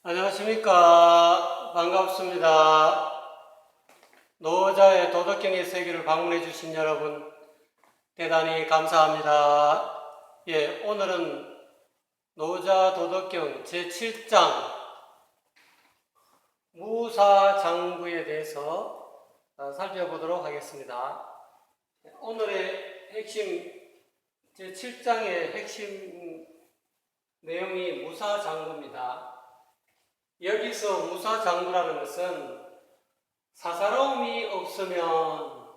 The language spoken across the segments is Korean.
안녕하십니까. 반갑습니다. 노자의 도덕경의 세계를 방문해 주신 여러분 대단히 감사합니다. 오늘은 노자 도덕경 제7장 무사장구에 대해서 살펴보도록 하겠습니다. 오늘의 핵심 제7장의 핵심 내용이 무사장구입니다. 여기서 무사장구라는 것은 사사로움이 없으면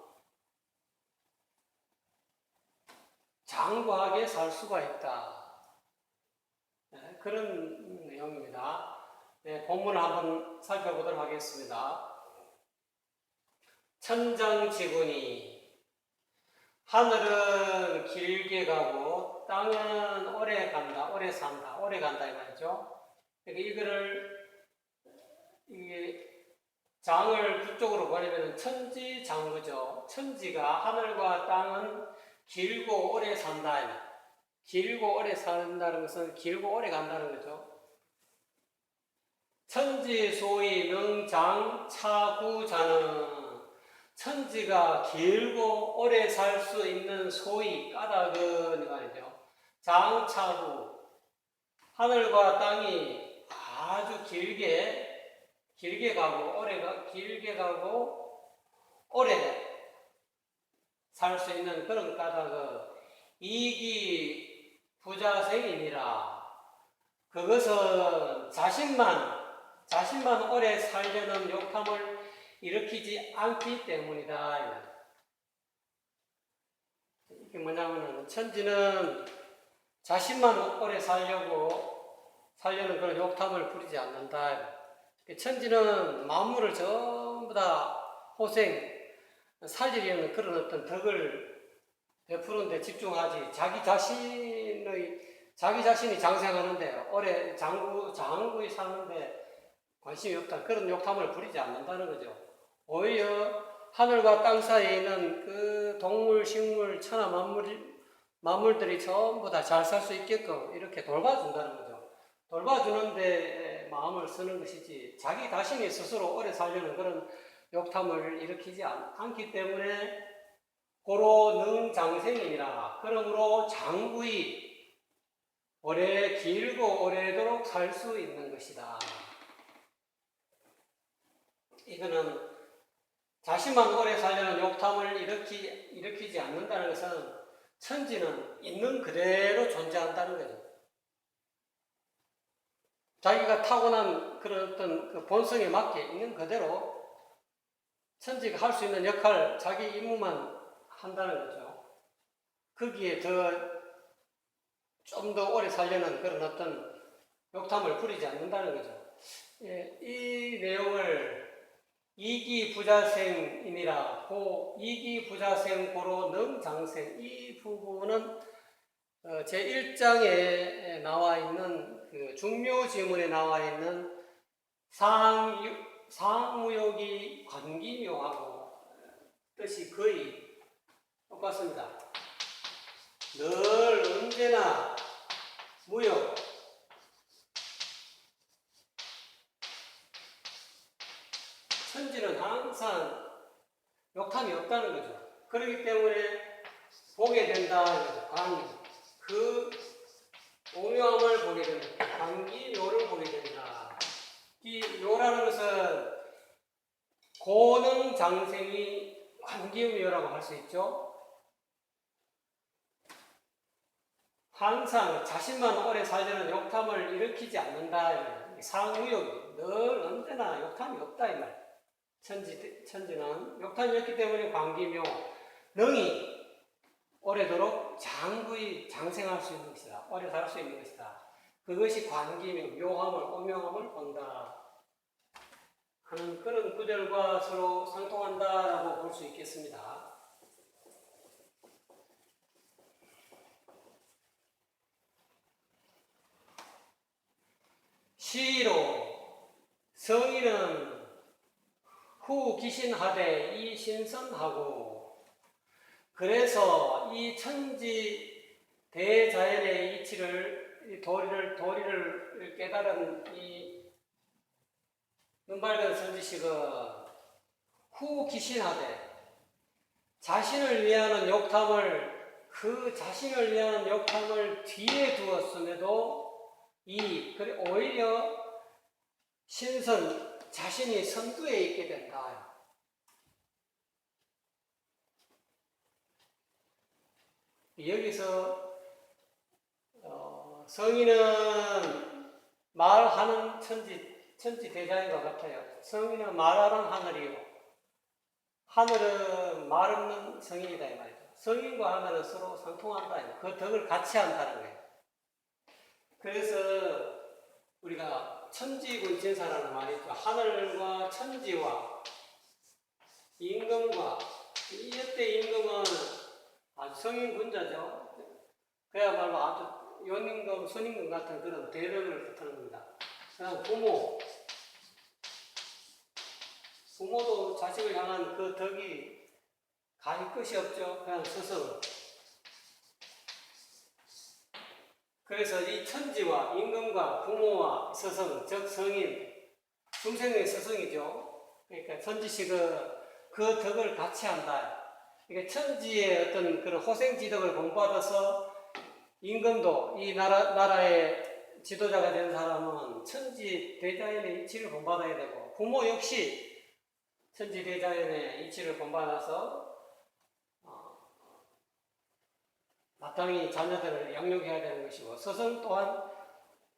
장구하게 살 수가 있다. 그런 내용입니다. 본문을 한번 살펴보도록 하겠습니다. 천정지군이 하늘은 길게 가고 땅은 오래 간다, 오래 산다, 오래 간다 이 말이죠. 이거를 이게 장을 그쪽으로 보내면 천지장구죠. 천지가 하늘과 땅은 길고 오래 산다. 길고 오래 산다는 것은 길고 오래 간다는 거죠. 천지 소위 명장 차구자는 천지가 길고 오래 살 수 있는 소위 까닭은 말이죠. 장차구 하늘과 땅이 아주 길게 가고 오래 살 수 있는 그런 까닭은 이기 부자생이니라. 그것은 자신만 오래 살려는 욕함을 일으키지 않기 때문이다. 이게 뭐냐면은 천지는 자신만 오래 살려는 그런 욕탐을 부리지 않는다. 천지는 만물을 전부 다 살리려는 그런 어떤 덕을 베푸는 데 집중하지, 자기 자신이 장생하는데, 오래 장구에 사는데 관심이 없다. 그런 욕탐을 부리지 않는다는 거죠. 오히려 하늘과 땅 사이에 있는 그 동물, 식물, 천하 만물들이 전부 다 잘 살 수 있게끔 이렇게 돌봐준다는 거죠. 돌봐주는데 마음을 쓰는 것이지 자기 자신이 스스로 오래 살려는 그런 욕탐을 일으키지 않기 때문에 고로 능장생이니라. 그러므로 장구이 길고 오래도록 살 수 있는 것이다. 이거는 자신만 오래 살려는 욕탐을 일으키지 않는다는 것은 천지는 있는 그대로 존재한다는 거죠. 자기가 타고난 그런 어떤 그 본성에 맞게 있는 그대로 천지가 할 수 있는 역할, 자기 임무만 한다는 거죠. 거기에 좀 더 오래 살려는 그런 어떤 욕탐을 부리지 않는다는 거죠. 이 내용을 이기부자생이니라 이기부자생 고로 능장생, 이 부분은 제1장에 나와 있는 그 중묘지문에 나와 있는 상무욕이 관기묘하고 뜻이 거의 똑같습니다. 늘 언제나 무욕, 천지는 항상 욕탐이 없다는 거죠. 그렇기 때문에 보게 된다. 그 오묘함을 보게 된다. 관기묘를 보게 된다. 이 묘라는 것은 고능장생이 관기묘라고 할 수 있죠. 항상 자신만 오래 살려는 욕탐을 일으키지 않는다. 상무욕이 늘 언제나 욕탐이 없다 이 말. 천지는 욕탐이 없기 때문에 관기묘, 능이 오래도록 장구히 장생할 수 있는 것이다. 오래 살 수 있는 것이다. 그것이 관기묘, 묘함을, 오묘함을 본다 하는 그런 구절과 서로 상통한다라고 볼 수 있겠습니다. 시로 성인은 후 기신하되 이 신선하고, 그래서 이 천지 대자연의 이치를, 도리를 깨달은 이 눈 밝은 선지식은 후 기신하되 자신을 위하는 욕탐을 그 자신을 위한 욕탐을 뒤에 두었음에도 그래 오히려 신선 자신이 선두에 있게 된다. 여기서 성인은 말하는 천지 대장인과 같아요. 성인은 말하는 하늘이요, 하늘은 말 없는 성인이다 이 말이죠. 성인과 하늘은 서로 상통한다. 그 덕을 같이 한다는 거예요. 그래서 우리가 천지군진사라는 말이 있죠. 하늘과 천지와 임금과 이때 임금은 아주 성인군자죠. 그야말로 아주 연임금, 선임금 같은 그런 대력을 뜻하는 겁니다. 그다음 부모도 자식을 향한 그 덕이 가릴 것이 없죠. 그냥 스스로. 그래서 이 천지와 임금과 부모와 스승, 즉 성인, 중생의 스승이죠. 그러니까 선지식은 그 덕을 같이 한다. 그러니까 천지의 어떤 그런 호생지덕을 본받아서 임금도 이 나라의 지도자가 된 사람은 천지 대자연의 이치를 본받아야 되고, 부모 역시 천지 대자연의 이치를 본받아서 마땅히 자녀들을 양육해야 되는 것이고, 스승 또한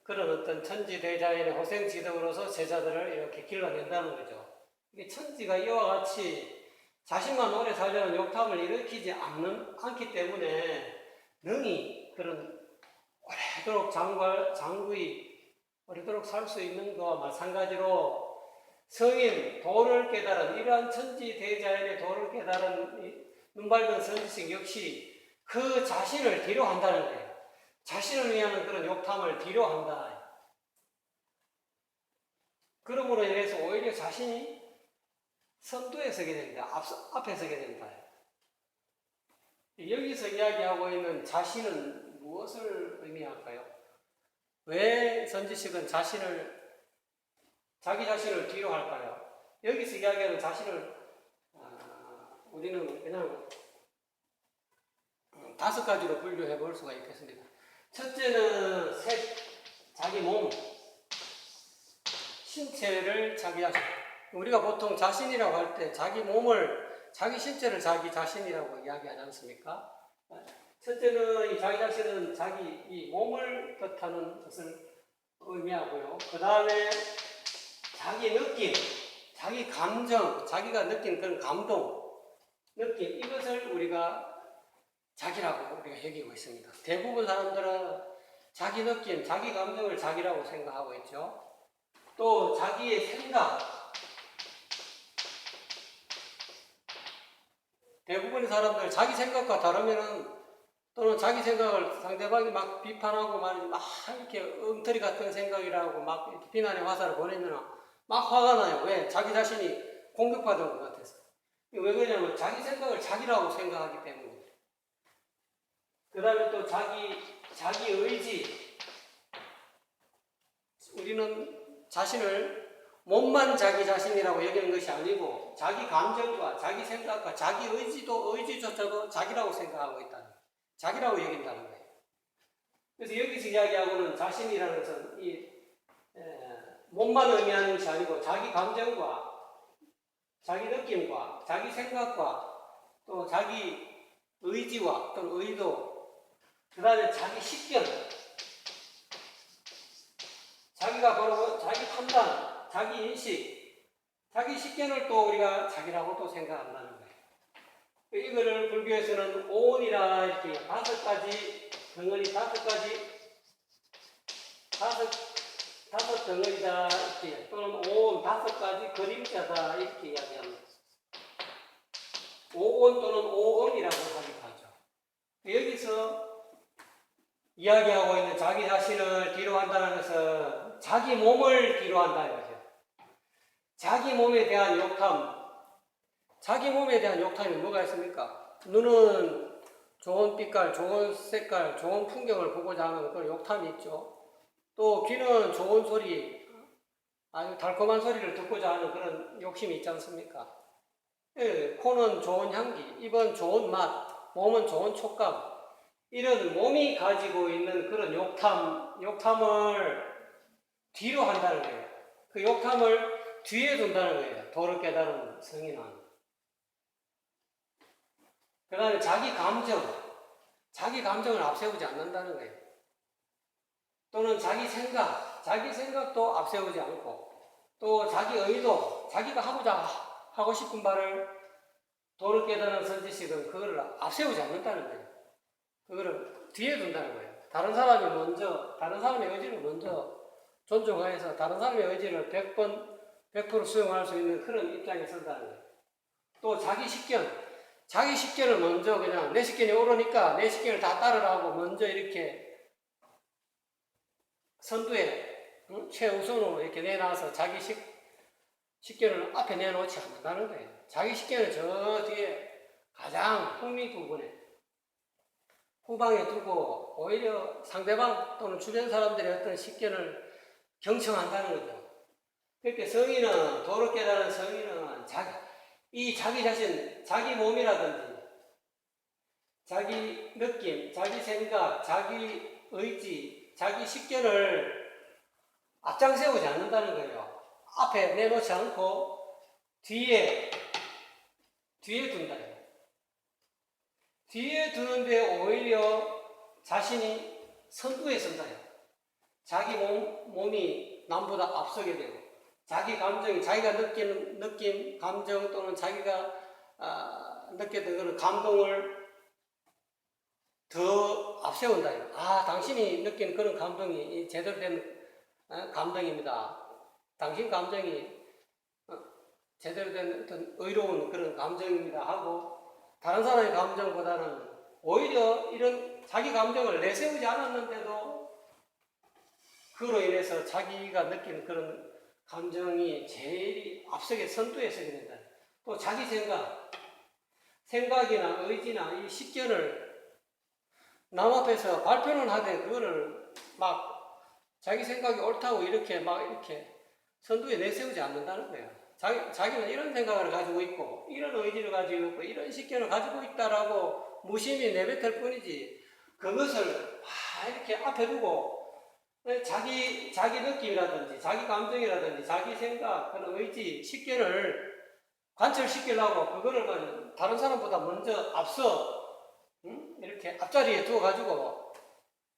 그런 어떤 천지 대자연의 호생 지덕으로서 제자들을 이렇게 길러낸다는 거죠. 이게 천지가 이와 같이 자신만 오래 살려는 욕탐을 일으키지 않기 때문에 능히 그런 오래도록 장구히 오래도록 살 수 있는 것과 마찬가지로 성인, 도를 깨달은 이러한 천지 대자연의 도를 깨달은 눈밝은 선지식 역시 그 자신을 뒤로 한다는 거예요. 자신을 위한 그런 욕탐을 뒤로 한다. 그러므로 인해서 오히려 자신이 선두에 서게 된다. 앞에 서게 된다. 여기서 이야기하고 있는 자신은 무엇을 의미할까요? 왜 선지식은 자기 자신을 뒤로 할까요? 여기서 이야기하는 자신을 우리는 그냥 5가지로 분류해 볼 수가 있겠습니다. 첫째는 자기 몸, 신체를 자기 자신. 우리가 보통 자신이라고 할 때 자기 신체를 자기 자신이라고 이야기하지 않습니까? 첫째는 이 자기 자신은 자기 이 몸을 뜻하는 것을 의미하고요. 그 다음에 자기 느낌, 자기 감정, 자기가 느낀 그런 감동, 느낌, 이것을 우리가 자기라고 우리가 여기고 있습니다. 대부분 사람들은 자기 느낌, 자기 감정을 자기라고 생각하고 있죠. 또 자기의 생각, 대부분의 사람들 자기 생각과 다르면은 또는 자기 생각을 상대방이 막 비판하고 막 이렇게 엉터리 같은 생각이라고 막 이렇게 비난의 화살을 보내면 막 화가 나요. 왜? 자기 자신이 공격받은 것 같아서. 왜 그러냐면 자기 생각을 자기라고 생각하기 때문에. 그 다음에 또 자기 의지. 우리는 자신을 몸만 자기 자신이라고 여기는 것이 아니고 자기 감정과 자기 생각과 자기 의지조차도 자기라고 생각하고 있다는 거예요. 자기라고 여긴다는 거예요. 그래서 여기서 이야기하고는 자신이라는 것은 몸만 의미하는 것이 아니고 자기 감정과 자기 느낌과 자기 생각과 또 자기 의지와 또는 의도, 그 다음에 자기 식견, 자기가 바로 자기 판단, 자기 인식, 자기 식견을 또 우리가 자기라고 또 생각한다는 거예요. 이거를 불교에서는 오온이라 이렇게 5가지 덩어리, 5 덩어리다 이렇게, 또는 오온 5가지 그림자다 이렇게 이야기합니다. 오온 또는 오음이라고 하기도 하죠. 여기서 이야기하고 있는 자기 자신을 뒤로 한다는 것은 자기 몸을 뒤로 한다는 거죠. 자기 몸에 대한 욕탐, 자기 몸에 대한 욕탐이 뭐가 있습니까? 눈은 좋은 빛깔, 좋은 색깔, 좋은 풍경을 보고자 하는 그런 욕탐이 있죠. 또 귀는 좋은 소리, 아주 달콤한 소리를 듣고자 하는 그런 욕심이 있지 않습니까? 예, 코는 좋은 향기, 입은 좋은 맛, 몸은 좋은 촉감, 이런 몸이 가지고 있는 그런 욕탐을 뒤로 한다는 거예요. 그 욕탐을 뒤에 둔다는 거예요. 도를 깨달은 성인은. 그 다음에 자기 감정을 앞세우지 않는다는 거예요. 또는 자기 생각도 앞세우지 않고, 또 자기 의도, 자기가 하고 싶은 바를 도를 깨달은 선지식은 그거를 앞세우지 않는다는 거예요. 그거를 뒤에 둔다는 거예요. 다른 사람의 의지를 먼저 존중해서 다른 사람의 의지를 100% 수용할 수 있는 그런 입장에 선다는 거예요. 또 자기 식견을 먼저 그냥 내 식견이 옳으니까 내 식견을 다 따르라고 먼저 이렇게 선두에 최우선으로 이렇게 내놔서 자기 식견을 앞에 내놓지 않는다는 거예요. 자기 식견을 저 뒤에 가장 흥미 부분에 후방에 두고 오히려 상대방 또는 주변 사람들의 어떤 식견을 경청한다는 거죠. 그렇게 도를 깨달은 성인은 자기 자신, 자기 몸이라든지 자기 느낌, 자기 생각, 자기 의지, 자기 식견을 앞장세우지 않는다는 거예요. 앞에 내놓지 않고 뒤에 둔다. 뒤에 두는데 오히려 자신이 선두에 선다. 자기 몸이 남보다 앞서게 되고, 자기 감정이, 자기가 느끼는 느낌, 감정 또는 자기가 느꼈던 그런 감동을 더 앞세운다. 당신이 느낀 그런 감동이 제대로 된 감동입니다. 당신 감정이 제대로 된 어떤 의로운 그런 감정입니다 하고, 다른 사람의 감정보다는 오히려 이런 자기 감정을 내세우지 않았는데도 그로 인해서 자기가 느끼는 그런 감정이 제일 앞서게 선두에 서게 된다. 또 자기 생각이나 의지나 이 식견을 남 앞에서 발표는 하되 그거를 막 자기 생각이 옳다고 이렇게 선두에 내세우지 않는다는 거예요. 자기는 이런 생각을 가지고 있고, 이런 의지를 가지고 있고, 이런 식견을 가지고 있다라고 무심히 내뱉을 뿐이지, 그것을 이렇게 앞에 두고, 자기 느낌이라든지, 자기 감정이라든지, 자기 생각, 그런 의지, 식견을 관철시키려고 그거를 다른 사람보다 먼저 이렇게 앞자리에 두어가지고,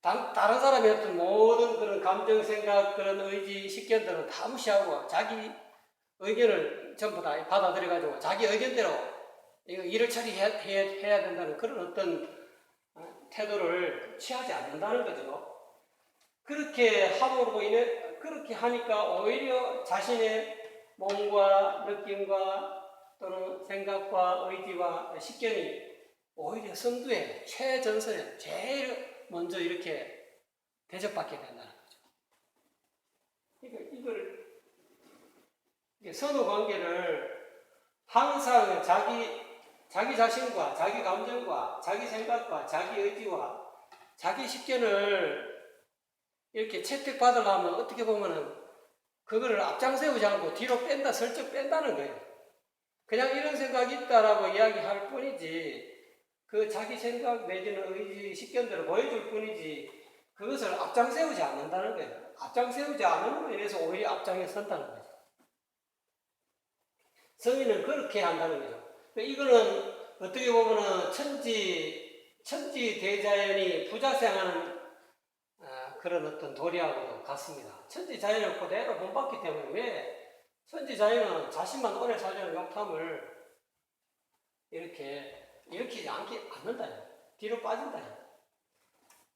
다른 사람의 어떤 모든 그런 감정, 생각, 그런 의지, 식견들은 다 무시하고, 자기 의견을 전부 다 받아들여가지고 자기 의견대로 일을 처리해야 된다는 그런 어떤 태도를 취하지 않는다는 거죠. 그렇게 함으로 인해 그렇게 하니까 오히려 자신의 몸과 느낌과 또는 생각과 의지와 식견이 오히려 선두에 최전선에 제일 먼저 이렇게 대접받게 된다는 거죠. 이걸 선후 관계를 항상 자기 자신과 자기 감정과 자기 생각과 자기 의지와 자기 식견을 이렇게 채택받으려면 어떻게 보면은 그거를 앞장세우지 않고 뒤로 슬쩍 뺀다는 거예요. 그냥 이런 생각이 있다라고 이야기할 뿐이지, 그 자기 생각 내지는 의지, 식견들을 보여줄 뿐이지, 그것을 앞장세우지 않는다는 거예요. 앞장세우지 않음으로 인해서 오히려 앞장에 선다는 거죠. 성인은 그렇게 한다는 거죠. 이거는 어떻게 보면은 천지 대자연이 부자생하는 그런 어떤 도리하고도 같습니다. 천지 자연을 그대로 본받기 때문에 왜 천지 자연은 자신만 오래 살려는 욕탐을 이렇게 일으키지 않는다. 뒤로 빠진다.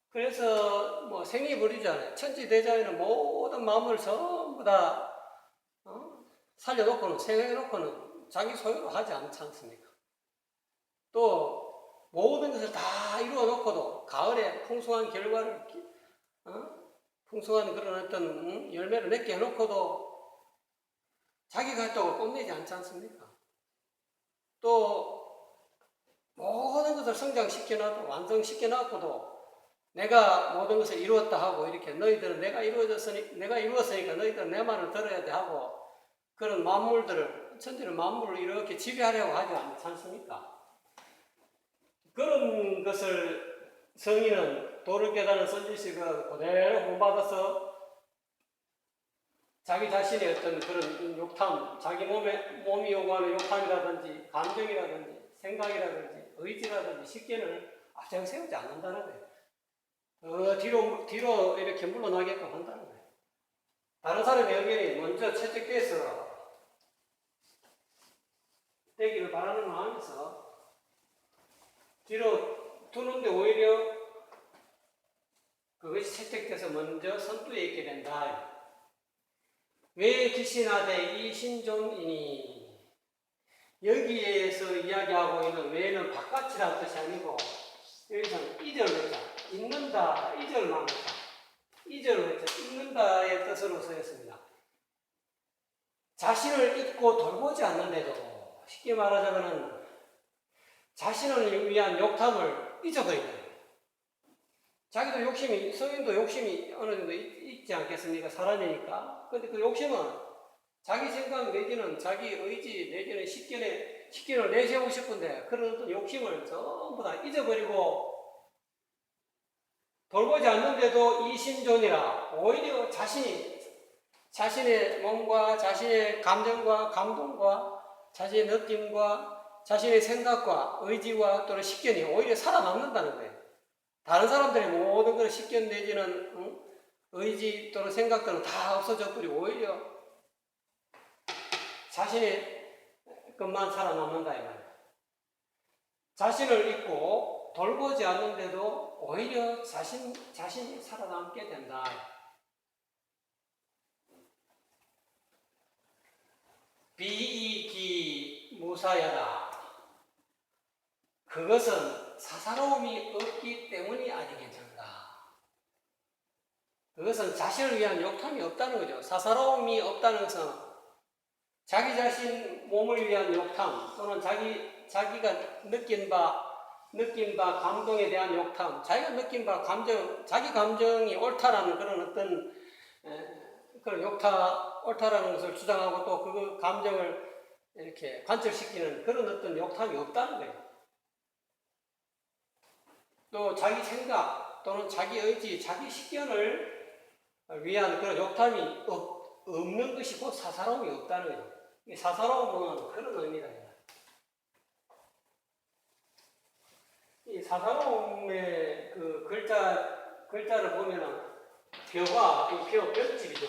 그래서 생이 부리잖아요. 천지 대자연은 모든 마음을 전부 다 살려놓고는, 생각해놓고는 자기 소유로 하지 않지 않습니까? 또 모든 것을 다 이루어놓고도 가을에 풍성한 결과를 풍성한 그런 어떤 열매를 맺게 해놓고도 자기가 했다고 뽐내지 않지 않습니까? 또 모든 것을 성장시켜놔도, 완성시켜놨고도 내가 모든 것을 이루었다 하고 이렇게 너희들은 내가 이루었으니까 너희들은 내 말을 들어야 돼 하고 그런 만물들을 천지를 만물을 이렇게 지배하려고 하지 않습니까? 그런 것을 성인은 도를 깨닫는 선지식을 그대로 본받아서 자기 자신의 어떤 그런 욕탐, 자기 몸이 요구하는 욕탐이라든지 감정이라든지 생각이라든지 의지라든지 식견을 앞장 세우지 않는다는 거예요. 뒤로 이렇게 물러나게끔 한다는 거예요. 다른 사람의 의견이 먼저 채택돼서 되기를 바라는 마음에서 뒤로 두는데 오히려 그것이 채택돼서 먼저 선두에 있게 된다. 왜 기신하되 이 신존이니 여기에서 이야기하고 있는 왜는 바깥이라는 뜻이 아니고 여기서는 이절을 읽는다, 이절만 했다. 이절을 읽는다의 뜻으로 쓰였습니다. 자신을 잊고 돌보지 않는데도 쉽게 말하자면 자신을 위한 욕탐을 잊어버린다. 자기도 욕심이, 성인도 욕심이 어느 정도 있지 않겠습니까? 사람이니까. 근데 그 욕심은 자기 생각 내지는 자기 의지 내지는 식견을 내세우고 싶은데 그런 어떤 욕심을 전부 다 잊어버리고 돌보지 않는데도 이신존이라 오히려 자신의 몸과 자신의 감정과 감동과 자신의 느낌과 자신의 생각과 의지와 또는 식견이 오히려 살아남는다는 거예요. 다른 사람들의 모든 걸 식견 내지는 의지 또는 생각들은 다 없어져 버리고 오히려 자신의 것만 살아남는다 이 말이에요. 자신을 잊고 돌보지 않는데도 오히려 자신이 살아남게 된다. 비이기 무사야다. 그것은 사사로움이 없기 때문이 아니겠는가. 그것은 자신을 위한 욕탐이 없다는 거죠. 사사로움이 없다는 것은 자기 자신 몸을 위한 욕탐 또는 자기가 느낀 바 감동에 대한 욕탐, 자기가 느낀 바 자기 감정이 옳다라는 그런 어떤 그런 옳다라는 것을 주장하고 또 그 감정을 이렇게 관철시키는 그런 어떤 욕탐이 없다는 거예요. 또 자기 생각 또는 자기 의지, 자기 식견을 위한 그런 욕탐이 없는 것이 곧 사사로움이 없다는 거예요. 이 사사로움은 그런 의미다. 이 사사로움의 그 글자를 보면은 벼집이죠.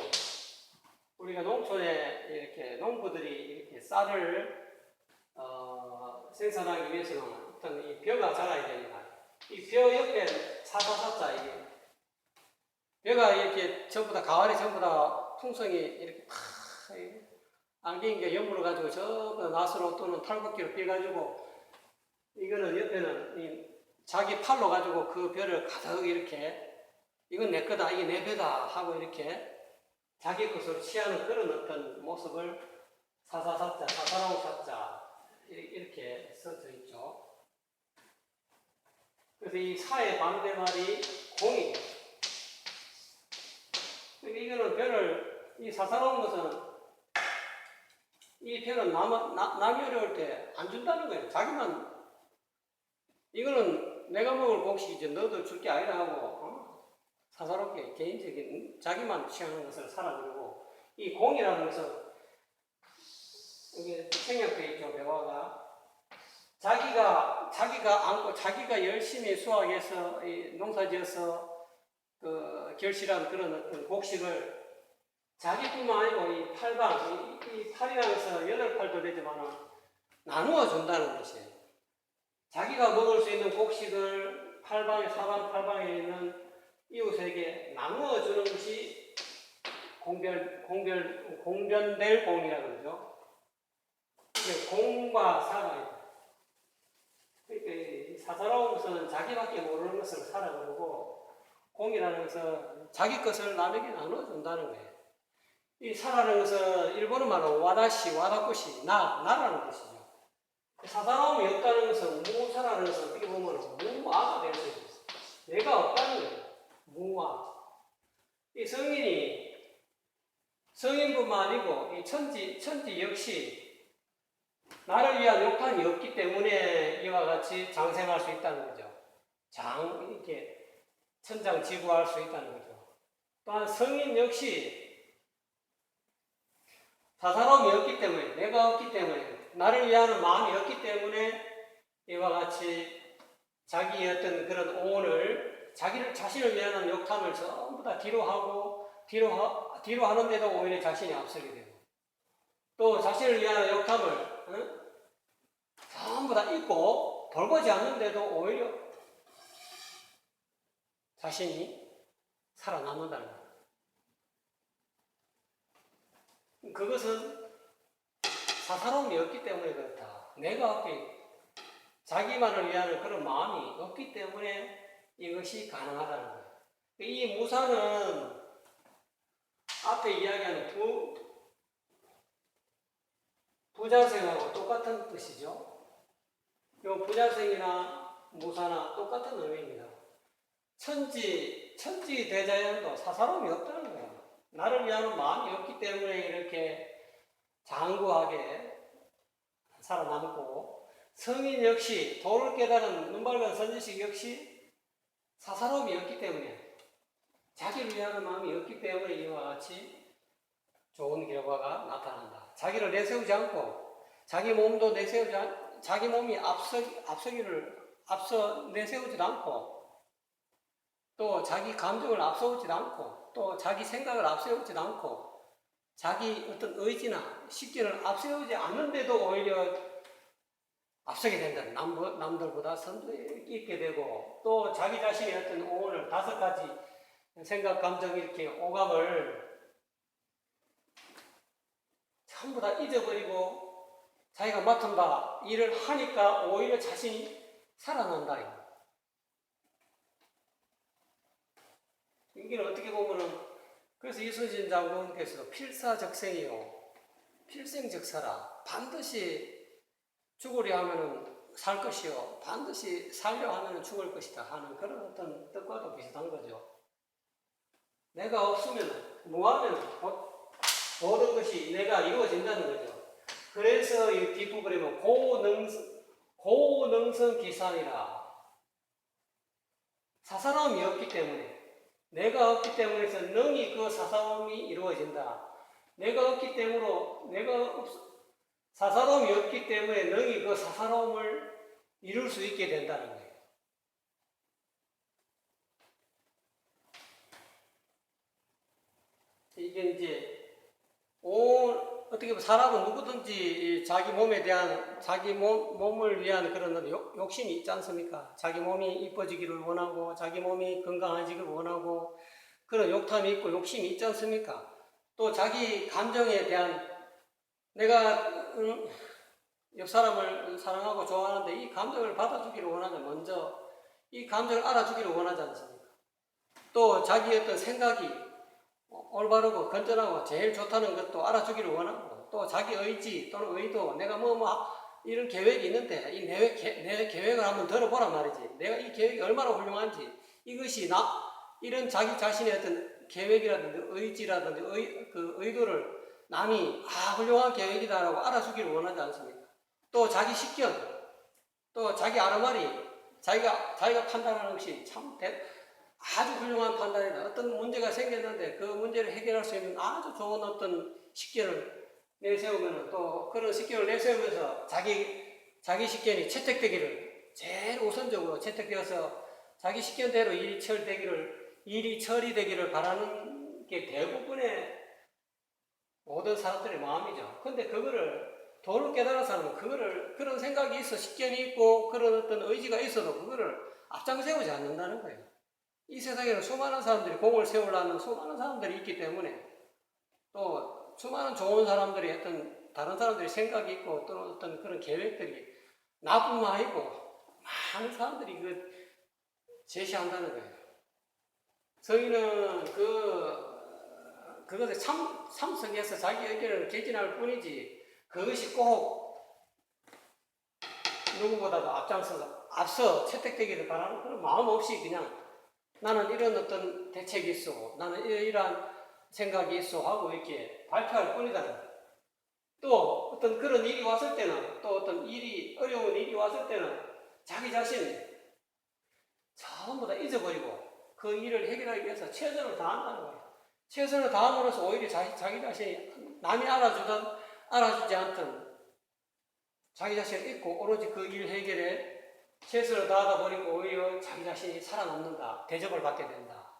우리가 농촌에 이렇게 농부들이 이렇게 쌀을 생산하기 위해서는 어떤 이 벼가 자라야 됩니다. 이 벼 옆에 사사사자 이게 벼가 이렇게 전부 다 가을에 전부 다 풍성이 이렇게 팍 안개인게 연물어 가지고 전부 낫으로 또는 탈곡기로 빼가지고 이거는 옆에는 자기 팔로 가지고 그 벼를 가득 이렇게 이건 내 거다 이게 내 벼다 하고 이렇게 자기 것으로 취하는 그런 어떤 모습을 사사사자 사사로운 사자 이렇게 써져 있죠. 그래서 이 사의 반대말이 공이에요. 이거는 벼를 이 사사로운 것은 이 벼는 남이 어려울 때 안 준다는 거예요. 자기만 이거는 내가 먹을 곡식이지 너도 줄 게 아니라 하고 사사롭게 개인적인 자기만 취하는 것을 살아보려고 이 공이라는 것은 이게 생략되어 있죠. 배화가 자기가 안고 자기가 열심히 수확해서 농사지어서 그 결실한 그런 어떤 곡식을 자기뿐만 아니고 이 팔방 이 팔이라는 것은 8팔도 되지만 나누어 준다는 것이에요. 자기가 먹을 수 있는 곡식을 사방 팔방에 있는 이웃에게 나누어 주는 것이 공변될 공이라고 그러죠. 이게 공과 사가 그러니까 사사로운 것은 자기밖에 모르는 것을 살아가고 공이라는 것은 자기 것을 남에게 나누어 준다는 거예요. 이 사라는 것은 일본어 말로 와다꾸시 나라는 뜻이죠. 사사로움이 없다는 것은 무사라는 것은 어떻게 보면 무아가 될 수 있어요. 내가 없다는 거예요. 무와. 이 성인뿐만 아니고 이 천지 역시 나를 위한 욕탕이 없기 때문에 이와 같이 장생할 수 있다는 거죠. 이렇게 천장지구할 수 있다는 거죠. 또한 성인 역시 사사로움이 없기 때문에, 내가 없기 때문에, 나를 위하는 마음이 없기 때문에 이와 같이 자기의 어떤 그런 오온을 자신을 위하는 욕탐을 전부 다 뒤로 하고 뒤로 하는데도 오히려 자신이 앞서게 되고, 또 자신을 위하는 욕탐을 전부 다 잊고 돌보지 않는데도 오히려 자신이 살아남는다는 거예요. 그것은 사사로움이 없기 때문에 그렇다. 내가 없기, 자기만을 위하는 그런 마음이 없기 때문에 이것이 가능하다는 거예요. 이 무사는 앞에 이야기하는 부자생하고 똑같은 뜻이죠. 이 부자생이나 무사나 똑같은 의미입니다. 천지 대자연도 사사로움이 없다는 거예요. 나를 위하는 마음이 없기 때문에 이렇게 장구하게 살아남고, 성인 역시 도를 깨달은 눈밝은 선지식 역시 사사로움이 없기 때문에, 자기를 위하는 마음이 없기 때문에 이와 같이 좋은 결과가 나타난다. 자기를 내세우지 않고, 자기 몸도 자기 몸이 앞서 내세우지도 않고, 또 자기 감정을 앞세우지도 않고, 또 자기 생각을 앞세우지도 않고, 자기 어떤 의지나 식견을 앞세우지 않는데도 오히려 앞서게 된다는, 남들보다 선도 있게 되고, 또 자기 자신의 어떤 오온을 5가지 생각, 감정, 이렇게 오감을 전부 다 잊어버리고 자기가 맡은 바 일을 하니까 오히려 자신이 살아난다. 이게 어떻게 보면은, 그래서 이순신 장군께서도 필사적생이요 필생적사라, 반드시 죽으려 하면은 살 것이요 반드시 살려 하면은 죽을 것이다 하는 그런 어떤 뜻과도 비슷한 거죠. 내가 없으면, 무하면 모든 것이 내가 이루어진다는 거죠. 그래서 이 뒷부분에 보면 고능성 기산이라, 사사로움이 없기 때문에, 내가 없기 때문에 능히 그 사사로움이 이루어진다. 사사로움이 없기 때문에 능히 그 사사로움을 이룰 수 있게 된다는 거예요. 이게 이제 어떻게 보면 사람은 누구든지 자기 몸에 대한, 자기 몸을 위한 그런 욕심이 있지 않습니까? 자기 몸이 이뻐지기를 원하고, 자기 몸이 건강해지기를 원하고, 그런 욕탐이 있고 욕심이 있지 않습니까? 또 자기 감정에 대한, 내가 옆 사람을 사랑하고 좋아하는데 이 감정을 받아주기를 원하자, 먼저 이 감정을 알아주기를 원하지 않습니까? 또 자기 어떤 생각이 올바르고 건전하고 제일 좋다는 것도 알아주기를 원하고, 또 자기 의지 또는 의도, 내가 이런 계획이 있는데 내 계획을 한번 들어보란 말이지. 내가 이 계획이 얼마나 훌륭한지, 이것이 이런 자기 자신의 어떤 계획이라든지 의지라든지 그 의도를 남이 훌륭한 계획이다라고 알아주기를 원하지 않습니까? 또 자기 식견, 또 자기 아르마리, 자기가 판단하는 것이 아주 훌륭한 판단이다. 어떤 문제가 생겼는데 그 문제를 해결할 수 있는 아주 좋은 어떤 식견을 내세우면, 또 그런 식견을 내세우면서 자기 식견이 채택되기를, 제일 우선적으로 채택되어서 자기 식견대로 일이 처리되기를 바라는 게 대부분의 모든 사람들의 마음이죠. 근데 그거를 도를 깨달은 사람은 그런 생각이 있어, 식견이 있고 그런 어떤 의지가 있어도 그거를 앞장세우지 않는다는 거예요. 이 세상에는 수많은 사람들이, 공을 세우려는 수많은 사람들이 있기 때문에, 또 수많은 좋은 사람들이, 어떤 다른 사람들이 생각이 있고, 또 어떤 그런 계획들이 나뿐만 아니고 많은 사람들이 제시한다는 거예요. 성인은 그것에 참석해서 자기 의견을 개진할 뿐이지, 그것이 꼭 누구보다도 앞서 채택되기를 바라는 그런 마음 없이 그냥 나는 이런 어떤 대책이 있어, 나는 이러한 생각이 있어 하고 이렇게 발표할 뿐이다. 또 어떤 그런 일이 왔을 때는, 또 어떤 일이, 어려운 일이 왔을 때는 자기 자신이 전부 다 잊어버리고 그 일을 해결하기 위해서 최선을 다한다는 거예요. 최선을 다함으로써 오히려 자기 자신이 남이 알아주든 알아주지 않든 자기 자신을 잊고 오로지 그 일 해결에 최선을 다하다 보니까 오히려 자기 자신이 살아남는다. 대접을 받게 된다.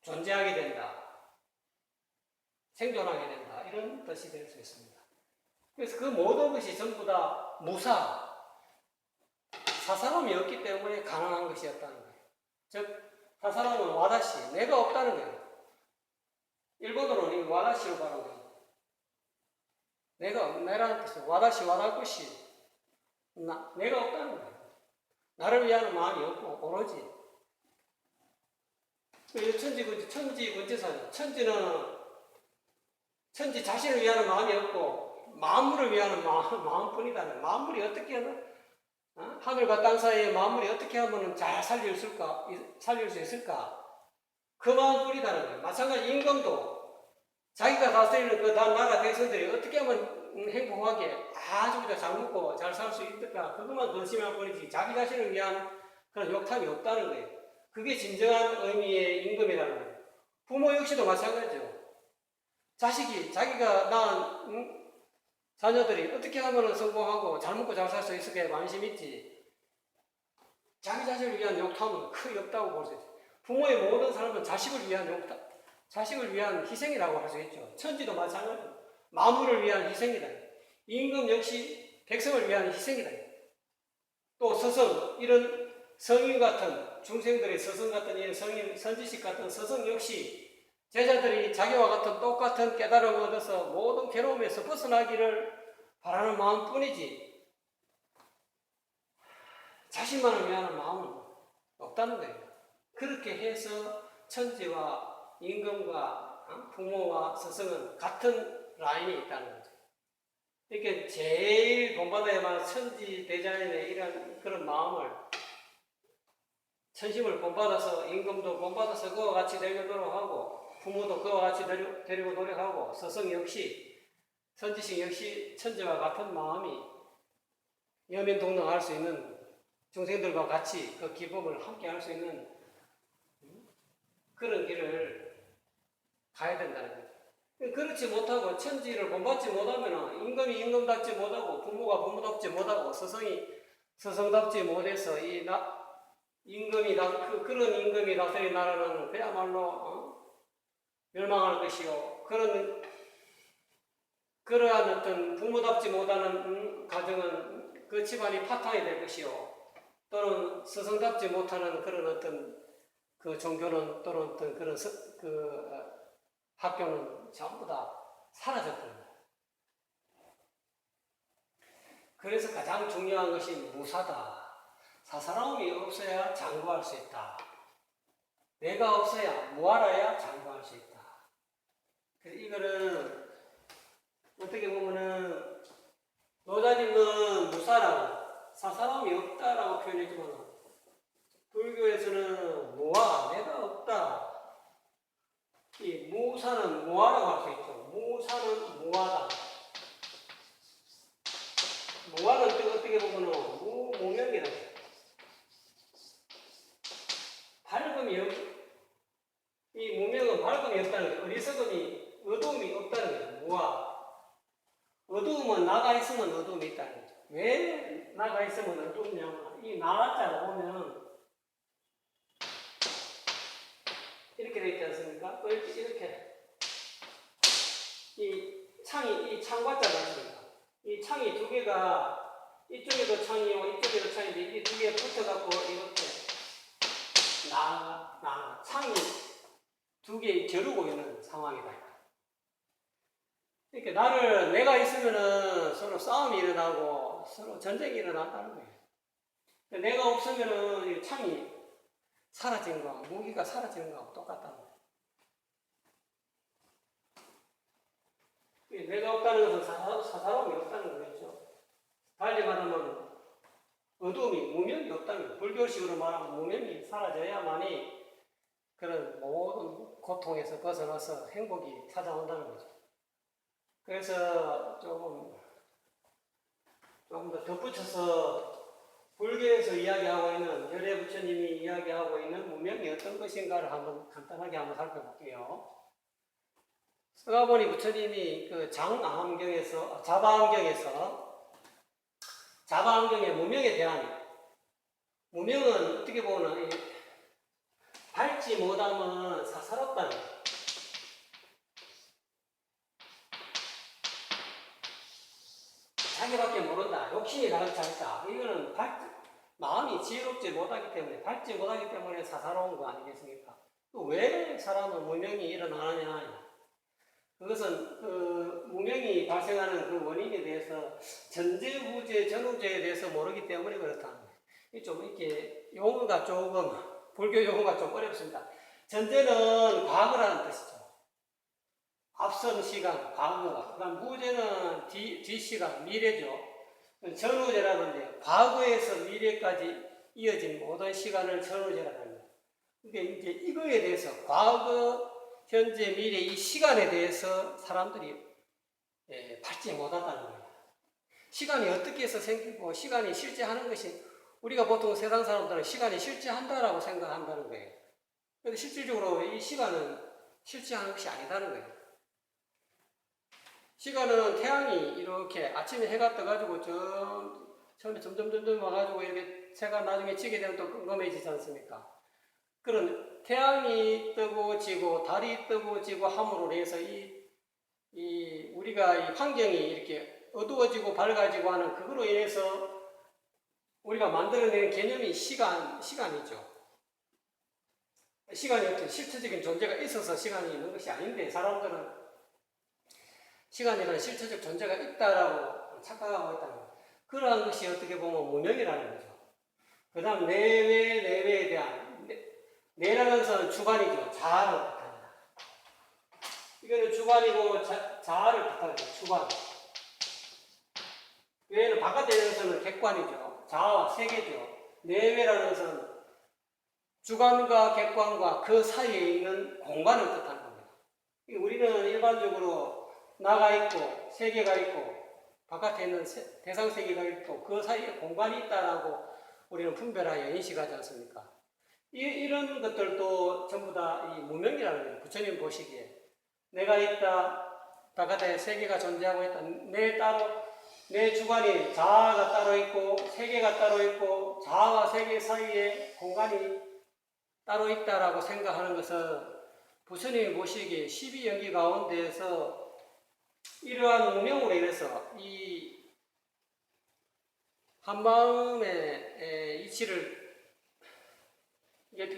존재하게 된다. 생존하게 된다. 이런 뜻이 될 수 있습니다. 그래서 그 모든 것이 전부 다 무사, 사사람이 없기 때문에 가능한 것이었다는 거예요. 즉, 사사람은 와다시, 내가 없다는 거예요. 일본어로는 이 와다시로 발음돼요. 내라는 뜻은 와다시 와다구시, 내가 없다는 거예요. 나를 위하는 마음이 없고 오로지 천지군지사죠. 천지 자신을 위하는 마음이 없고 만물을 위하는 마음뿐이다. 만물이 어떻게 하나? 하늘과 땅 사이의 만물이 어떻게 하면 잘 살릴 수 있을까? 그 마음뿐이다는 거예요. 마찬가지 임금도 자기가 다스리는 그 나라 백성들이 어떻게 하면 행복하게 아주 잘 먹고 잘 살 수 있을까? 그것만 근심할 뿐이지 자기 자신을 위한 그런 욕심이 없다는 거예요. 그게 진정한 의미의 임금이라는 거예요. 부모 역시도 마찬가지죠. 자기가 낳은 자녀들이 어떻게 하면 성공하고 잘 먹고 잘 살 수 있을까에 관심 있지. 자기 자신을 위한 욕심은 크게 없다고 볼 수 있어요. 부모의 모든 사람은 자식을 위한 희생이라고 할 수 있죠. 천지도 마찬가지로 만물을 위한 희생이다. 임금 역시 백성을 위한 희생이다. 또 스승, 이런 성인 같은 중생들의 스승 같은 이런 선지식 같은 스승 역시 제자들이 자기와 같은 똑같은 깨달음을 얻어서 모든 괴로움에서 벗어나기를 바라는 마음뿐이지 자신만을 위하는 마음은 없다는 거예요. 그렇게 해서 천지와 임금과 부모와 스승은 같은 라인이 있다는 거죠. 이렇게 제일 본받아야만 천지 대자연의 이런 그런 마음을 천심을 본받아서 임금도 본받아서 그와 같이 되려고 하고 부모도 그와 같이 되려고 노력하고 스승 역시 선지식 역시 천지와 같은 마음이 여민동능할 수 있는 중생들과 같이 그 기쁨을 함께 할 수 있는 그런 길을 가야 된다는 거죠. 그렇지 못하고 천지를 본받지 못하면 임금이 임금답지 못하고 부모가 부모답지 못하고 스승이 스승답지 못해서 그런 임금이 다스린 나라는 그야말로 멸망할 것이요. 그러한 어떤 부모답지 못하는 가정은 그 집안이 파탄이 될 것이요. 또는 스승답지 못하는 그런 어떤 그 종교는 또는 어떤 그런 학교는 전부 다 사라져버립니다. 그래서 가장 중요한 것이 무사다. 사사로움이 없어야 장구할 수 있다. 내가 없어야 무알아야 장구할 수 있다. 그래서 이거는 어떻게 보면은 노자님은 무사라고 사사로움이 없다라고 표현했지만 불교에서는 무아, 내가 없다. 이 무사는 무아라고 할 수 있죠. 무사는 무아다. 무아는 어떻게 보면은 무명이다. 이 무명은 밝음이 없다는 거예요. 어리석음이, 어두움이 없다는 거예요. 무아. 어두움은 나가 있으면 어두움이 있다는 거죠. 왜 나가 있으면 어두움이냐면 이 나자가 보면 이렇게 되어 있지 않습니까? 이렇게 이 창과자가 있습니다. 이 창이 두 개가 이쪽에도 창이고 이쪽에도 창인데 이 두 개가 붙어갖고 이렇게 창이 두 개 겨루고 있는 상황이다. 그러니까 내가 있으면은 서로 싸움이 일어나고 서로 전쟁이 일어난다는 거예요. 내가 없으면은 이 창이 사라지는 거하고 무기가 사라지는 거하고 똑같다는 거예요. 내가 없다는 것은 사사로움이 없다는 거겠죠. 달리 말하면 어두움이 무명이 없다는 거예요. 불교식으로 말하면 무명이 사라져야만이 그런 모든 고통에서 벗어나서 행복이 찾아온다는 거죠. 그래서 조금 더 덧붙여서 불교에서 이야기하고 있는 열애 부처님이 이야기하고 있는 무명이 어떤 것인가를 간단하게 한번 살펴볼게요. 서가모니 부처님이 그 장암경에서 자바암경의 무명에 대한 무명은 어떻게 보면 밟지 못하면 사사롭다는 거예요. 자기밖에 모른다. 욕심이 가득 차 있다. 이거는 마음이 지혜롭지 못하기 때문에, 밟지 못하기 때문에 사사로운 거 아니겠습니까? 또 왜 사람은 무명이 일어나느냐? 그것은 그 무명이 발생하는 그 원인에 대해서 전제, 후제, 전후제에 대해서 모르기 때문에 그렇다는 거예요. 좀 이렇게 용어가 조금, 불교 용어가 좀 어렵습니다. 전제는 과거라는 뜻이죠. 앞선 시간, 과거. 그다음 후제는 뒷시간, 미래죠. 전후제라는 게 과거에서 미래까지 이어진 모든 시간을 전후제라고 합니다. 그러니까 이제 이거에 대해서 과거, 현재, 미래 이 시간에 대해서 사람들이 받지 못한다는 거예요. 시간이 어떻게 해서 생기고 시간이 실제하는 것이 우리가 보통 세상 사람들은 시간이 실제한다라고 생각한다는 거예요. 그런데 실질적으로 이 시간은 실제하는 것이 아니다는 거예요. 시간은 태양이 이렇게 아침에 해가 떠가지고 처음에 점점 와가지고 이렇게 해가 나중에 지게 되면 또 끔끔해지지 않습니까? 그런 태양이 뜨고 지고 달이 뜨고 지고 함으로 인해서 우리가 이 환경이 이렇게 어두워지고 밝아지고 하는 그거로 인해서 우리가 만들어내는 개념이 시간이죠. 시간이 어떤 실체적인 존재가 있어서 시간이 있는 것이 아닌데 사람들은 시간이라는 실체적 존재가 있다라고 착각하고 있다는 거예요. 그러한 것이 어떻게 보면 무명이라는 거죠. 그 다음 내외에 대한 내라는 것은 주관이죠. 자아를 뜻합니다. 이거는 주관이고 자아를 뜻합니다. 주관. 외에는 바깥에 있는 것은 객관이죠. 자아와 세계죠. 내외라는 것은 주관과 객관과 그 사이에 있는 공간을 뜻하는 겁니다. 우리는 일반적으로 나가 있고 세계가 있고 바깥에 있는 대상 세계가 있고 그 사이에 공간이 있다라고 우리는 분별하여 인식하지 않습니까? 이런 것들도 전부 다 이 무명이라는 거예요. 부처님 보시기에 내가 있다, 바깥에 세계가 존재하고 있다, 내 주관이 자아가 따로 있고 세계가 따로 있고 자아와 세계 사이에 공간이 따로 있다라고 생각하는 것은 부처님이 보시기에 12연기 가운데에서 이러한 무명으로 인해서 이 한마음의 이치를 이게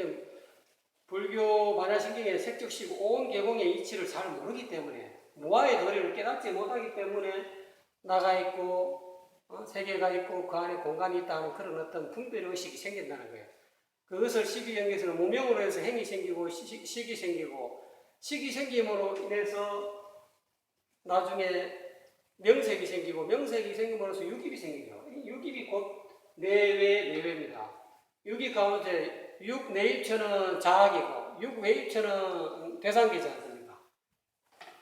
불교 반야신경의 색적시고 온 개공의 이치를 잘 모르기 때문에 무아의 도리를 깨닫지 못하기 때문에 나가 있고 세계가 있고 그 안에 공간이 있다는 그런 어떤 분별의식이 생긴다는 거예요. 그것을 시기연계에서는 무명으로 해서 행이 생기고 식이 생기고 식이 생김으로 인해서 나중에 명색이 생기고 명색이 생김으로써 육입이 생기죠. 이 육입이 곧 내외입니다. 육입 가운데 육내입처는 자학이고 육외입처는 대상기지 않습니까?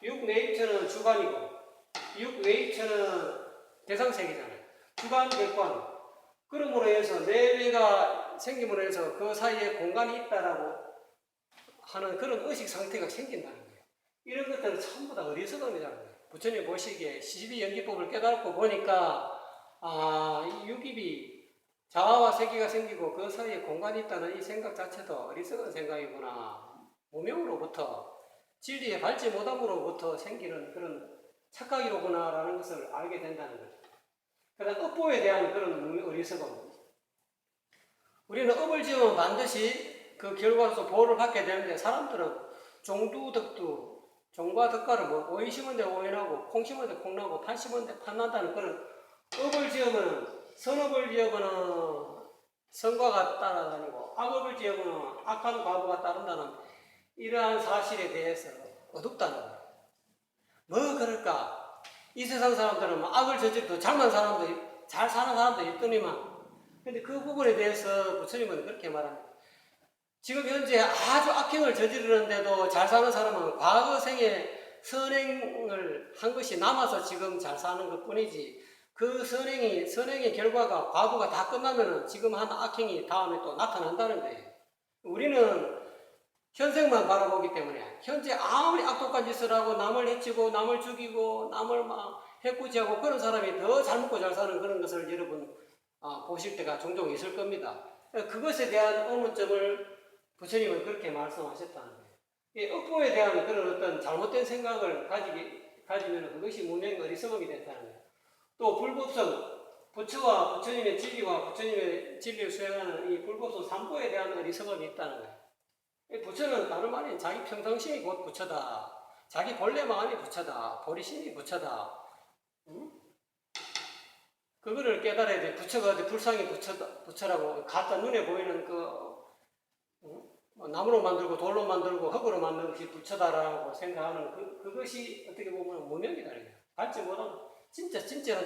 육내입처는 주관이고 육외입처는 대상색이잖아요. 주관, 객관. 그러므로 해서 내외가 생김으로 해서 그 사이에 공간이 있다라고 하는 그런 의식 상태가 생긴다는 거예요. 이런 것들은 전부 다 어리석음이라는 거예요. 부처님 보시기에 12연기법을 깨닫고 보니까 이 육입이 자아와 세계가 생기고 그 사이에 공간이 있다는 이 생각 자체도 어리석은 생각이구나. 무명으로부터 진리에 밟지 못함으로부터 생기는 그런 착각이로구나 라는 것을 알게 된다는 거죠. 그다음 업보에 대한 그런 어리석음. 우리는 업을 지으면 반드시 그 결과로서 보호를 받게 되는데 사람들은 종두덕두 종과 덕가를 오이 심은 데 오이나고 콩 심은 데 콩나고 판 심은 데 판난다는 그런 업을 지으면 선업을 지으면 선과가 따라다니고 악업을 지으면 악한 과보가 따른다는 이러한 사실에 대해서 어둡다는 거예요. 뭐 그럴까? 이 세상 사람들은 악을 저지르도 잘만 사람도 잘 사는 사람도 있더니만 근데 그 부분에 대해서 부처님은 그렇게 말합니다. 지금 현재 아주 악행을 저지르는데도 잘 사는 사람은 과거 생에 선행을 한 것이 남아서 지금 잘 사는 것 뿐이지, 그 선행의 결과가, 과거가 다 끝나면은 지금 한 악행이 다음에 또 나타난다는 거예요. 우리는 현생만 바라보기 때문에 현재 아무리 악독한 짓을 하고 남을 해치고 남을 죽이고 남을 막 해코지하고 그런 사람이 더 잘 먹고 잘 사는 그런 것을 여러분 보실 때가 종종 있을 겁니다. 그것에 대한 의문점을 부처님은 그렇게 말씀하셨다는 거예요. 이 업보에 대한 그런 어떤 잘못된 생각을 가지면 그것이 문명의 어리석음이 된다는 거예요. 또 불법성, 부처와 부처님의 진리와 부처님의 진리를 수행하는 이 불법성 삼보에 대한 어리석음이 있다는 거예요. 부처는 다른 말이 자기 평상심이 곧 부처다. 자기 본래만이 부처다. 보리심이 부처다. 응? 그거를 깨달아야 돼. 부처가 어디 불상이 부처라고 가짜 눈에 보이는 나무로 만들고 돌로 만들고 흙으로 만든 것이 부처다라고 생각하는 그것이 어떻게 보면 무명이다. 알지 못하는 진짜는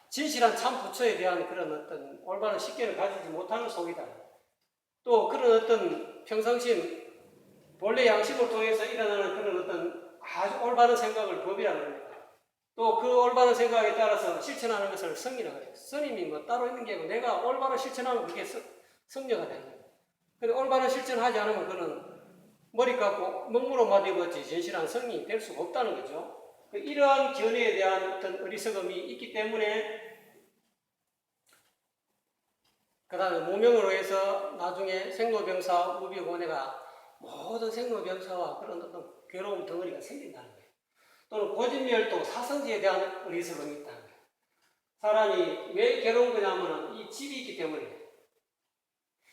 진실한 참 부처에 대한 그런 어떤 올바른 식견을 가지지 못하는 속이다. 또 그런 어떤 평상심, 본래 양심을 통해서 일어나는 그런 어떤 아주 올바른 생각을 법이라는 겁니다. 또 그 올바른 생각에 따라서 실천하는 것을 성이라고 해요. 스님이 뭐 따로 있는 게 아니고 내가 올바른 실천하면 그게 성녀가 되는 거예요. 근데 올바른 실천하지 않으면 그는 머리 깎고 먹물로 맞이버지 진실한 성이 될 수가 없다는 거죠. 이러한 견해에 대한 어떤 어리석음이 있기 때문에 그 다음에 무명으로 해서 나중에 생로병사, 우비고뇌가 모든 생로병사와 그런 어떤 괴로움 덩어리가 생긴다는 거예요. 또는 고진멸도 사성지에 대한 어리석음이 있다는 거예요. 사람이 왜 괴로운 거냐면 이 집이 있기 때문에,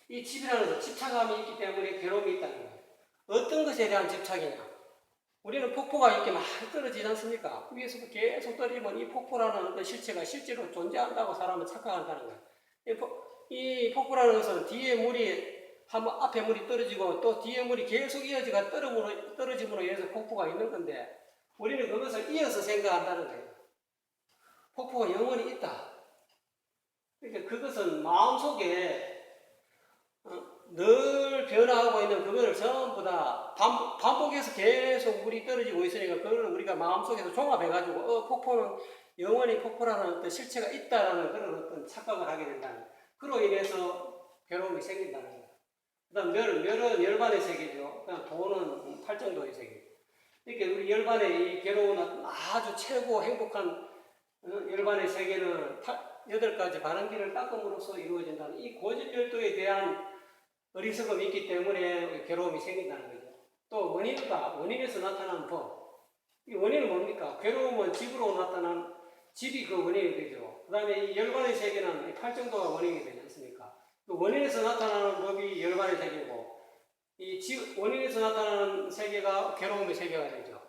이 집이라는 것, 집착감이 있기 때문에 괴로움이 있다는 거예요. 어떤 것에 대한 집착이냐? 우리는 폭포가 이렇게 많이 떨어지지 않습니까? 위에서부터 계속 떨어지면 이 폭포라는 어떤 실체가 실제로 존재한다고 사람은 착각한다는 거예요. 이 폭포라는 것은 뒤에 물이 한번 앞에 물이 떨어지고 또 뒤에 물이 계속 이어지가 떨어짐으로 인해서 폭포가 있는 건데 우리는 그것을 이어서 생각한다는 거예요. 폭포가 영원히 있다. 그러니까 그것은 마음속에 늘 변화하고 있는 그거를 전부 다 반복해서 계속 물이 떨어지고 있으니까 그걸 우리가 마음속에서 종합해가지고 폭포는 영원히 폭포라는 어떤 실체가 있다라는 그런 어떤 착각을 하게 된다는 거예요. 그로 인해서 괴로움이 생긴다는 거예요. 그 다음 멸은 열반의 세계죠. 그다음 도는 팔정도의 세계. 그러니까 우리 열반의 이 괴로운 아주 최고 행복한 열반의 세계는 8가지 바른 길을 닦음으로써 이루어진다는 이 고진열도에 대한 어리석음이 있기 때문에 괴로움이 생긴다는 거죠. 또 원인에서 나타난 법. 이 원인은 뭡니까? 괴로움은 집으로 나타난 집이 그 원인이 되죠. 그 다음에 이 열반의 세계는 팔정도가 원인이 되지 않습니까? 그 원인에서 나타나는 법이 열반의 세계고, 원인에서 나타나는 세계가 괴로움의 세계가 되죠.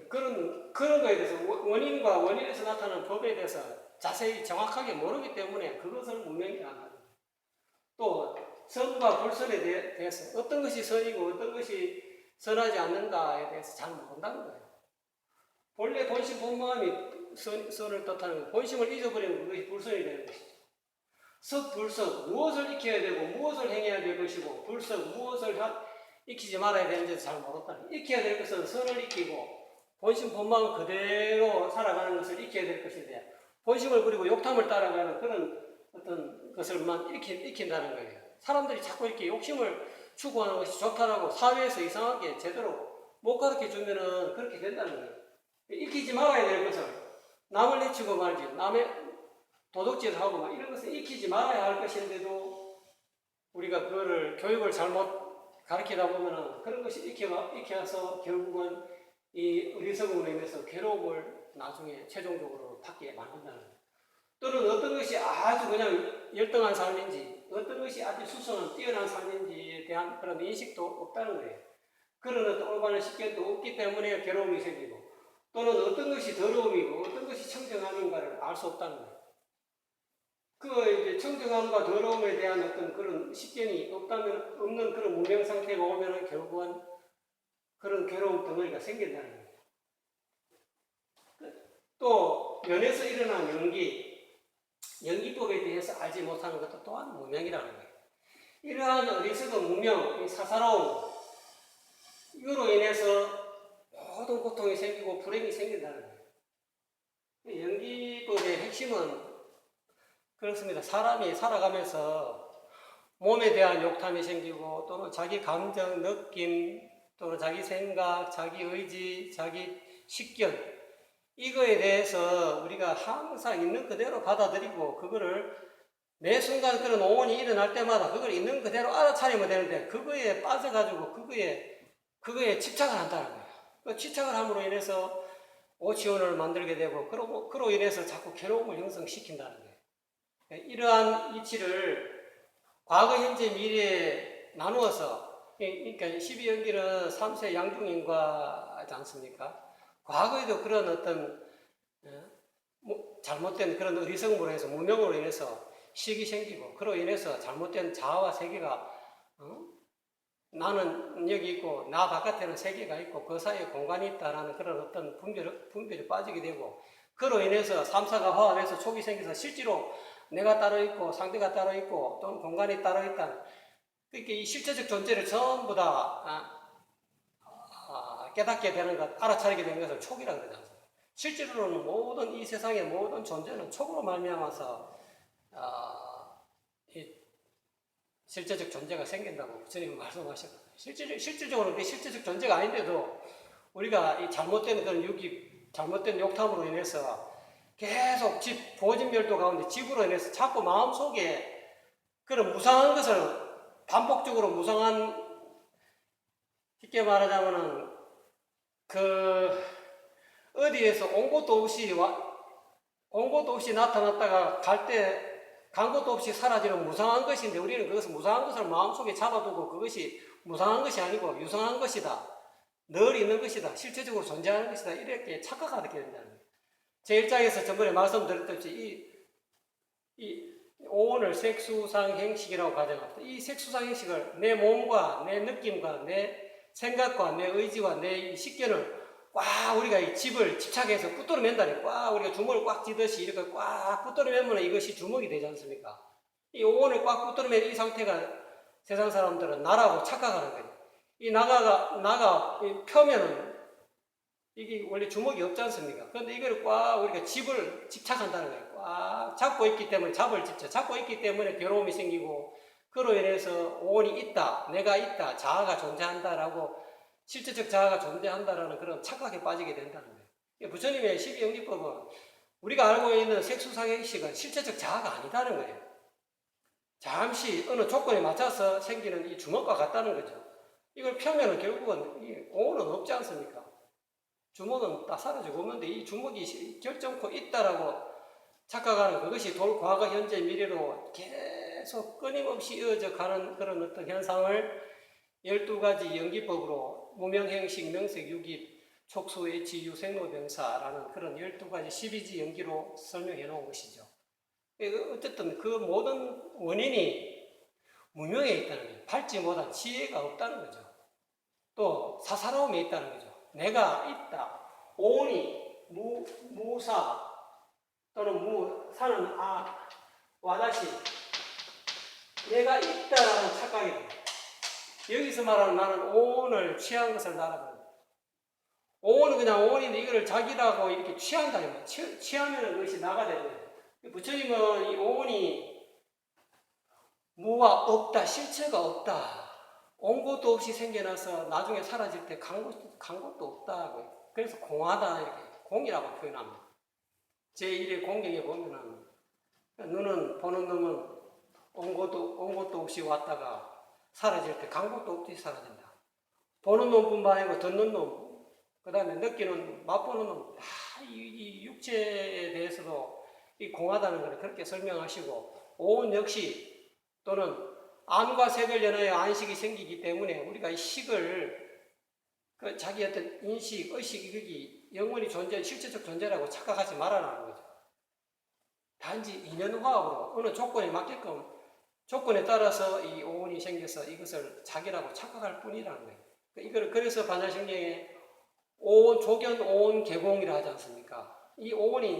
그런 거에 대해서 원인과 원인에서 나타나는 법에 대해서 자세히 정확하게 모르기 때문에 그것을 문명이라 한다. 또 선과 불선에 대해서 어떤 것이 선이고 어떤 것이 선하지 않는가에 대해서 잘 모른다는 거예요. 본래 본심 본마음이 선을 뜻하는 거예요. 본심을 잊어버리면 그것이 불선이 되는 것이죠. 석불석, 무엇을 익혀야 되고 무엇을 행해야 될 것이고 불석, 무엇을 익히지 말아야 되는지 잘 모른다는 거예요. 익혀야 될 것은 선을 익히고 본심 본마음 그대로 살아가는 것을 익혀야 될 것인데 본심을 부리고 욕탐을 따라가는 그런 어떤 것을만 익힌다는 거예요. 사람들이 자꾸 이렇게 욕심을 추구하는 것이 좋다라고 사회에서 이상하게 제대로 못 가르쳐 주면은 그렇게 된다는 거예요. 익히지 말아야 될 것을 남을 해치고 말지, 남의 도둑질을 하고 막 이런 것을 익히지 말아야 할 것인데도 우리가 그거를 교육을 잘못 가르치다 보면은 그런 것이 익혀서 결국은 이 어리석음으로 인해서 괴로움을 나중에 최종적으로 받게 만든다는 거예요. 또는 어떤 것이 아주 그냥 열등한 삶인지 어떤 것이 아주 수선한 뛰어난 삶인지에 대한 그런 인식도 없다는 거예요. 그런 어떤 올바른 식견도 없기 때문에 괴로움이 생기고 또는 어떤 것이 더러움이고 어떤 것이 청정함인가를 알 수 없다는 거예요. 이제 청정함과 더러움에 대한 어떤 그런 식견이 없는 그런 문명 상태가 오면은 결국은 그런 괴로움 덩어리가 생긴다는 거예요. 또 면에서 일어난 연기법에 대해서 알지 못하는 것도 또한 무명이라는 거예요. 이러한 어리석은 무명, 이 사사로움, 이거로 인해서 모든 고통이 생기고 불행이 생긴다는 거예요. 연기법의 핵심은 그렇습니다. 사람이 살아가면서 몸에 대한 욕탐이 생기고 또는 자기 감정, 느낌, 또는 자기 생각, 자기 의지, 자기 식견, 이거에 대해서 우리가 항상 있는 그대로 받아들이고 그거를 매 순간 그런 오온이 일어날 때마다 그걸 있는 그대로 알아차리면 되는데 그거에 빠져가지고 그거에 집착을 한다는 거예요. 그 집착을 함으로 인해서 오치원을 만들게 되고 그로 인해서 자꾸 괴로움을 형성시킨다는 거예요. 이러한 이치를 과거, 현재, 미래에 나누어서, 그러니까 12연기는 3세 양중인과지 않습니까? 과거에도 그런 어떤 잘못된 그런 어리석음으로 해서 무명으로 인해서 식이 생기고 그로 인해서 잘못된 자아와 세계가 나는 여기 있고 나 바깥에는 세계가 있고 그 사이에 공간이 있다라는 그런 어떤 분별이 빠지게 되고 그로 인해서 3사가 화합해서 촉이 생겨서 실제로 내가 따로 있고 상대가 따로 있고 또는 공간이 따로 있다. 그러니까 이 실제적 존재를 전부 다 깨닫게 되는 것, 알아차리게 되는 것을 촉이라고 그러지 않습니까? 실제로는 모든 이 세상의 모든 존재는 촉으로 말미암아서 이 실제적 존재가 생긴다고 주님은 말씀하셨거든요. 실질적으로 그 실제적 존재가 아닌데도 우리가 이 잘못된 그런 잘못된 욕탐으로 인해서 계속 보진멸도 가운데 집으로 인해서 자꾸 마음속에 그런 무상한 것을 반복적으로 쉽게 말하자면은 어디에서 온 것도 없이 나타났다가 갈 때 간 것도 없이 사라지는 무상한 것인데 우리는 그것을 무상한 것을 마음속에 잡아두고 그것이 무상한 것이 아니고 유상한 것이다. 늘 있는 것이다. 실체적으로 존재하는 것이다. 이렇게 착각하게 된다는 거예요. 제 입장에서 전번에 말씀드렸듯이 이 오온을 색수상행식이라고 가정합니다. 이 색수상행식을 내 몸과 내 느낌과 내 생각과 내 의지와 내 식견을 꽉 우리가 이 집착해서 붙들어 맨다니 꽉 우리가 주먹을 꽉 쥐듯이 이렇게 꽉 붙들어 매면 이것이 주먹이 되지 않습니까? 이 오온을 꽉 붙들어 맨 이 상태가 세상 사람들은 나라고 착각하는 거예요. 이 나가 펴면은 이게 원래 주먹이 없지 않습니까? 그런데 이걸 꽉 우리가 집착한다는 거예요. 꽉 잡고 있기 때문에 잡고 있기 때문에 괴로움이 생기고 그로 인해서 오온이 있다, 내가 있다, 자아가 존재한다라고 실제적 자아가 존재한다라는 그런 착각에 빠지게 된다는 거예요. 부처님의 12영리법은 우리가 알고 있는 색수상행식은 실제적 자아가 아니다는 거예요. 잠시 어느 조건에 맞춰서 생기는 이 주먹과 같다는 거죠. 이걸 펴면은 결국은 이 오온은 없지 않습니까? 주먹은 다 사라지고 없는데 이 주먹이 결정코 있다라고 착각하는 그것이 과거, 현재, 미래로 계속 끊임없이 이어져 가는 그런 어떤 현상을 12가지 연기법으로 무명행식, 명색, 유깁, 촉수, 애치, 유생로병사라는 그런 12가지 12지 연기로 설명해 놓은 것이죠. 어쨌든 그 모든 원인이 무명에 있다는 거죠. 밟지 못한 지혜가 없다는 거죠. 또 사사로움에 있다는 거죠. 내가 있다. 오온이 무사 또는 사는 와다시 내가 있다라는 착각이 됩니다. 여기서 말하는 나는 오온을 취한 것을 나라거든요. 오온은 그냥 오온인데 이거를 자기라고 이렇게 취한다. 취하면 그것이 나가 되는 거예요. 부처님은 이 오온이 무와 없다, 실체가 없다. 온 것도 없이 생겨나서 나중에 사라질 때 간 것도 없다고. 그래서 공하다 이렇게 공이라고 표현합니다. 제1의 공경에 보면은 눈은 보는 놈은 온 것도 없이 왔다가 사라질 때 간 것도 없이 사라진다. 보는 놈뿐만 아니고 듣는 놈, 그 다음에 느끼는 맛보는 놈, 다 이 육체에 대해서도 이 공하다는 것을 그렇게 설명하시고 오온 역시 또는 안과 색을 연하여 안식이 생기기 때문에 우리가 이 식을 자기 어떤 인식, 의식, 이것이 영원히 실제적 존재라고 착각하지 말아라는 거죠. 단지 인연화학으로 어느 조건에 맞게끔 조건에 따라서 이 오온이 생겨서 이것을 자기라고 착각할 뿐이라는 거예요. 그래서 반야심경에 조견 오온 개공이라 하지 않습니까? 이 오온이